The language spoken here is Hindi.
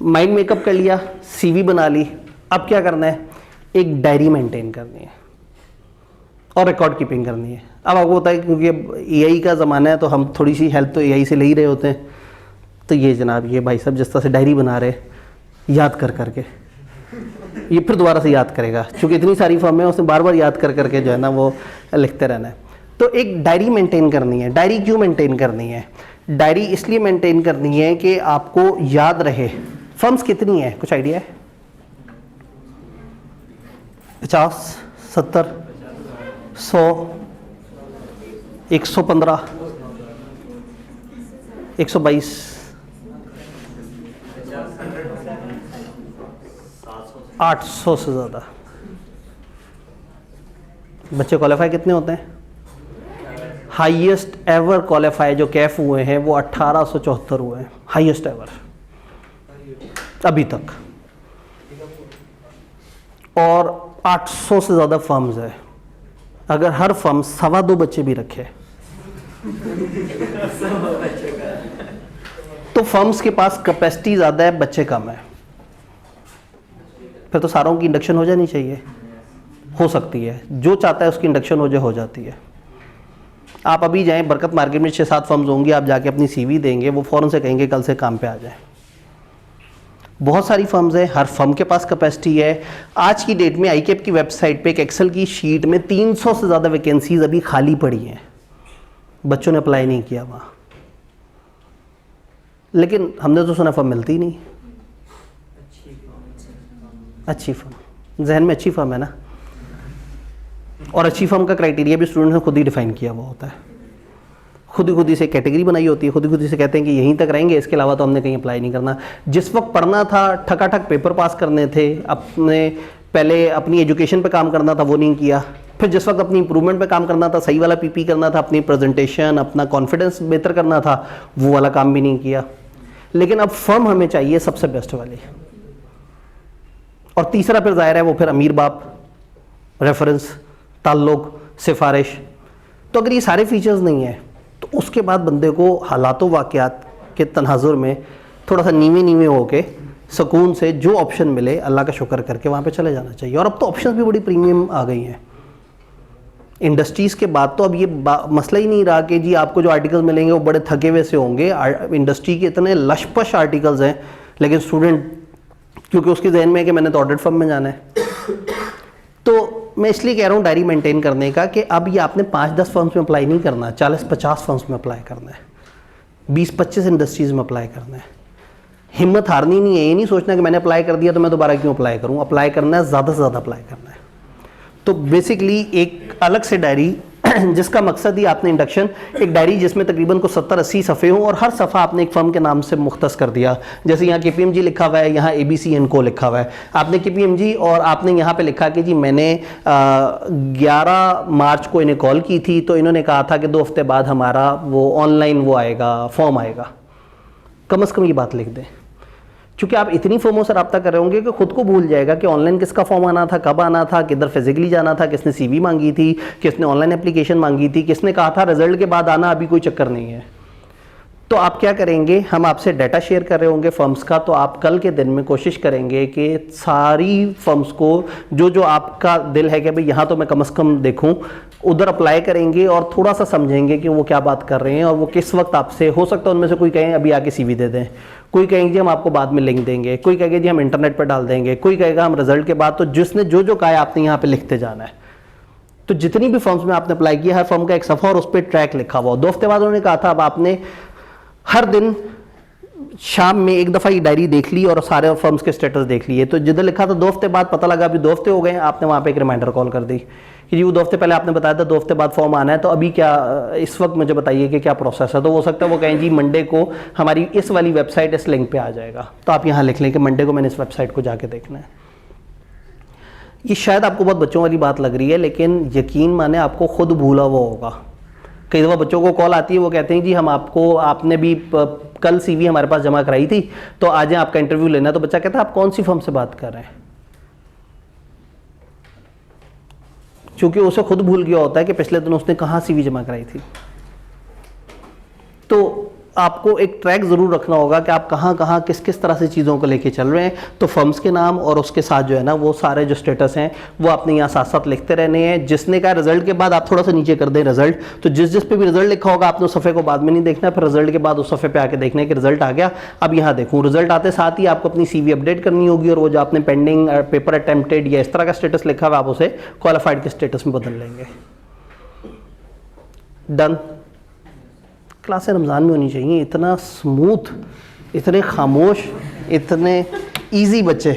माइंड मेकअप कर लिया, सीवी बना ली, अब क्या करना है, एक डायरी मेंटेन करनी है और रिकॉर्ड कीपिंग करनी है। अब आपको होता है क्योंकि अब एआई का ज़माना है तो हम थोड़ी सी हेल्प तो एआई से ले ही रहे होते हैं। तो ये जनाब, ये भाई साहब जिस तरह से डायरी बना रहे याद कर करके, ये फिर दोबारा से याद करेगा, क्योंकि इतनी सारी फॉर्म है उसने बार बार याद कर करके जो है ना वो लिखते रहना है। तो एक डायरी मेंटेन करनी है। डायरी क्यों मेंटेन करनी है? डायरी इसलिए मेंटेन करनी है कि आपको याद रहे। फर्म्स कितनी है, कुछ आइडिया है? 50, 70, 100, 115, 122, 800 से ज़्यादा। बच्चे क्वालिफाई कितने होते हैं? हाईएस्ट एवर क्वालिफाई जो कैफ हुए हैं वो 1874 हुए हैं, हाईएस्ट एवर अभी तक। और 800 से ज़्यादा फर्म्स है। अगर हर फर्म 2.25 बच्चे भी रखे तो फर्म्स के पास कैपेसिटी ज़्यादा है, बच्चे कम है, फिर तो सारों की इंडक्शन हो जानी चाहिए। हो सकती है, जो चाहता है उसकी इंडक्शन हो जाती है। आप अभी जाएं, बरकत मार्केट में 6-7 फर्म्स होंगी, आप जाके अपनी सीवी देंगे, वो फ़ौरन से कहेंगे कल से काम पे आ जाए। बहुत सारी फर्म्स हैं, हर फर्म के पास कैपेसिटी है। आज की डेट में आईकेप की वेबसाइट पे एक एक्सेल की शीट में 300 से ज़्यादा वैकेंसीज अभी खाली पड़ी हैं, बच्चों ने अप्लाई नहीं किया वहाँ। लेकिन हमने तो सुना फर्म मिलती ही नहीं। अच्छी फर्म, जहन में अच्छी फर्म है ना, और अच्छी फर्म का क्राइटेरिया भी स्टूडेंट्स ने खुद ही डिफाइन किया हुआ होता है। खुद ही से कैटेगरी बनाई होती है, खुद ही से कहते हैं कि यहीं तक रहेंगे, इसके अलावा तो हमने कहीं अप्लाई नहीं करना। जिस वक्त पढ़ना था, ठकाठक पेपर पास करने थे, अपने पहले अपनी एजुकेशन पे काम करना था, वो नहीं किया। फिर जिस वक्त अपनी इंप्रूवमेंट पे काम करना था, सही वाला पीपी करना था, अपनी प्रेजेंटेशन, अपना कॉन्फिडेंस बेहतर करना था, वो वाला काम भी नहीं किया। लेकिन अब फर्म हमें चाहिए सबसे बेस्ट वाली। और तीसरा फिर जाहिर है वो फिर अमीर बाप, रेफरेंस, ताल्लुक, सिफारिश। तो अगर ये सारे फीचर्स नहीं है तो उसके बाद बंदे को हालातों वाक़यात के तनाजुर में थोड़ा सा नीवे होके सुकून से जो ऑप्शन मिले अल्लाह का शुक्र करके वहाँ पे चले जाना चाहिए। और अब तो ऑप्शंस भी बड़ी प्रीमियम आ गई हैं इंडस्ट्रीज़ के बाद। तो अब ये मसला ही नहीं रहा कि जी आपको जो आर्टिकल्स मिलेंगे वो बड़े थके हुए से होंगे। इंडस्ट्री के इतने लशपश आर्टिकल्स हैं, लेकिन स्टूडेंट क्योंकि उसके जहन में है कि मैंने तो ऑडिट फर्म में जाना है। तो मैं इसलिए कह रहा हूँ डायरी मेंटेन करने का कि अब ये आपने 5-10 फर्म्स में अप्लाई नहीं करना, 40-50 फर्म्स में अप्लाई करना है, 20-25 इंडस्ट्रीज़ में अप्लाई करना है। हिम्मत हारनी नहीं है, ये नहीं सोचना कि मैंने अप्लाई कर दिया तो मैं दोबारा क्यों अप्लाई करूँ। अप्लाई करना है, ज़्यादा से ज़्यादा अप्लाई करना है। तो बेसिकली एक अलग से डायरी जिसका मकसद ही आपने इंडक्शन, एक डायरी जिसमें तकरीबन को 70-80 सफ़े हों और हर सफ़ा आपने एक फर्म के नाम से मुख्तस कर दिया। जैसे यहाँ KPMG लिखा हुआ है, यहाँ ABC&Co लिखा हुआ है। आपने KPMG और आपने यहाँ पे लिखा कि जी मैंने 11 मार्च को इन्हें कॉल की थी, तो इन्होंने कहा था कि 2 हफ्ते बाद हमारा वो ऑनलाइन वो आएगा, फॉर्म आएगा। कम से कम ये बात लिख दें, क्योंकि आप इतनी फॉर्मों से रब्ता कर रहे होंगे कि खुद को भूल जाएगा कि ऑनलाइन किसका फॉर्म आना था, कब आना था, किधर फिजिकली जाना था, किसने CV मांगी थी, किसने ऑनलाइन एप्लीकेशन मांगी थी, किसने कहा था रिजल्ट के बाद आना, अभी कोई चक्कर नहीं है। तो आप क्या करेंगे, हम आपसे डाटा शेयर कर रहे होंगे फर्म्स का, तो आप कल के दिन में कोशिश करेंगे कि सारी फर्म्स को जो आपका दिल है कि भाई यहाँ तो मैं कम से कम देखूँ, उधर अप्लाई करेंगे और थोड़ा सा समझेंगे कि वो क्या बात कर रहे हैं और वो किस वक्त आपसे, हो सकता है उनमें से कोई कहें अभी आके CV दे दें, कोई कहेंगे हम आपको बाद में लिंक देंगे, कोई कहेगा जी हम इंटरनेट पर डाल देंगे, कोई कहेगा हम रिजल्ट के बाद। तो जिसने जो कहा है आपने यहाँ पे लिखते जाना है। तो जितनी भी फर्म्स में आपने अप्लाई किया, हर फर्म का एक सफ़ा और उस पर ट्रैक लिखा हुआ। 2 हफ्ते बाद उन्होंने कहा था अब आपने हर दिन शाम में एक दफ़ा ये डायरी देख ली और सारे फर्म्स के स्टेटस देख लिए। तो जिधर लिखा था 2 हफ्ते बाद, पता लगा अभी 2 हफ्ते हो गए, आपने वहाँ पे एक रिमाइंडर कॉल कर दी कि जी वो 2 हफ्ते पहले आपने बताया था 2 हफ्ते बाद फॉर्म आना है, तो अभी क्या इस वक्त मुझे बताइए कि क्या प्रोसेस है। तो हो सकता है वो कहें जी मंडे को हमारी इस वाली वेबसाइट इस लिंक पे आ जाएगा, तो आप यहाँ लिख लें कि मंडे को मैंने इस वेबसाइट को जाके देखना है। ये शायद आपको बहुत बच्चों वाली बात लग रही है, लेकिन यकीन माने आपको खुद भूला हुआ होगा। कई दफ़ा बच्चों को कॉल आती है, वो कहते हैं जी हम आपने भी कल CV हमारे पास जमा कराई थी, तो आज आपका इंटरव्यू लेना है। तो बच्चा कहता है आप कौन सी फर्म से बात कर रहे हैं, क्योंकि उसे खुद भूल गया होता है कि पिछले दिन उसने कहाँ CV जमा कराई थी। तो आपको एक ट्रैक ज़रूर रखना होगा कि आप कहाँ कहाँ किस किस तरह से चीज़ों को लेके चल रहे हैं। तो फर्म्स के नाम और उसके साथ जो है ना वो सारे जो स्टेटस हैं वो आपने यहाँ साथ साथ लिखते रहने हैं। जिसने का रिजल्ट के बाद आप थोड़ा सा नीचे कर दें रिजल्ट, तो जिस जिस पे भी रिजल्ट लिखा होगा आपने उस सफ़े को बाद में नहीं देखना, फिर रिजल्ट के बाद उस सफ़े पे आके देखना है कि रिजल्ट आ गया। अब यहाँ देखूँ रिजल्ट आते साथ ही आपको अपनी CV अपडेट करनी होगी और वो जो आपने पेंडिंग पेपर अटेम्प्टेड या इस तरह का स्टेटस लिखा हुआ आप उसे क्वालिफाइड के स्टेटस में बदल लेंगे। डन। क्लासें रमज़ान में होनी चाहिए, इतना स्मूथ, इतने खामोश, इतने इजी बच्चे।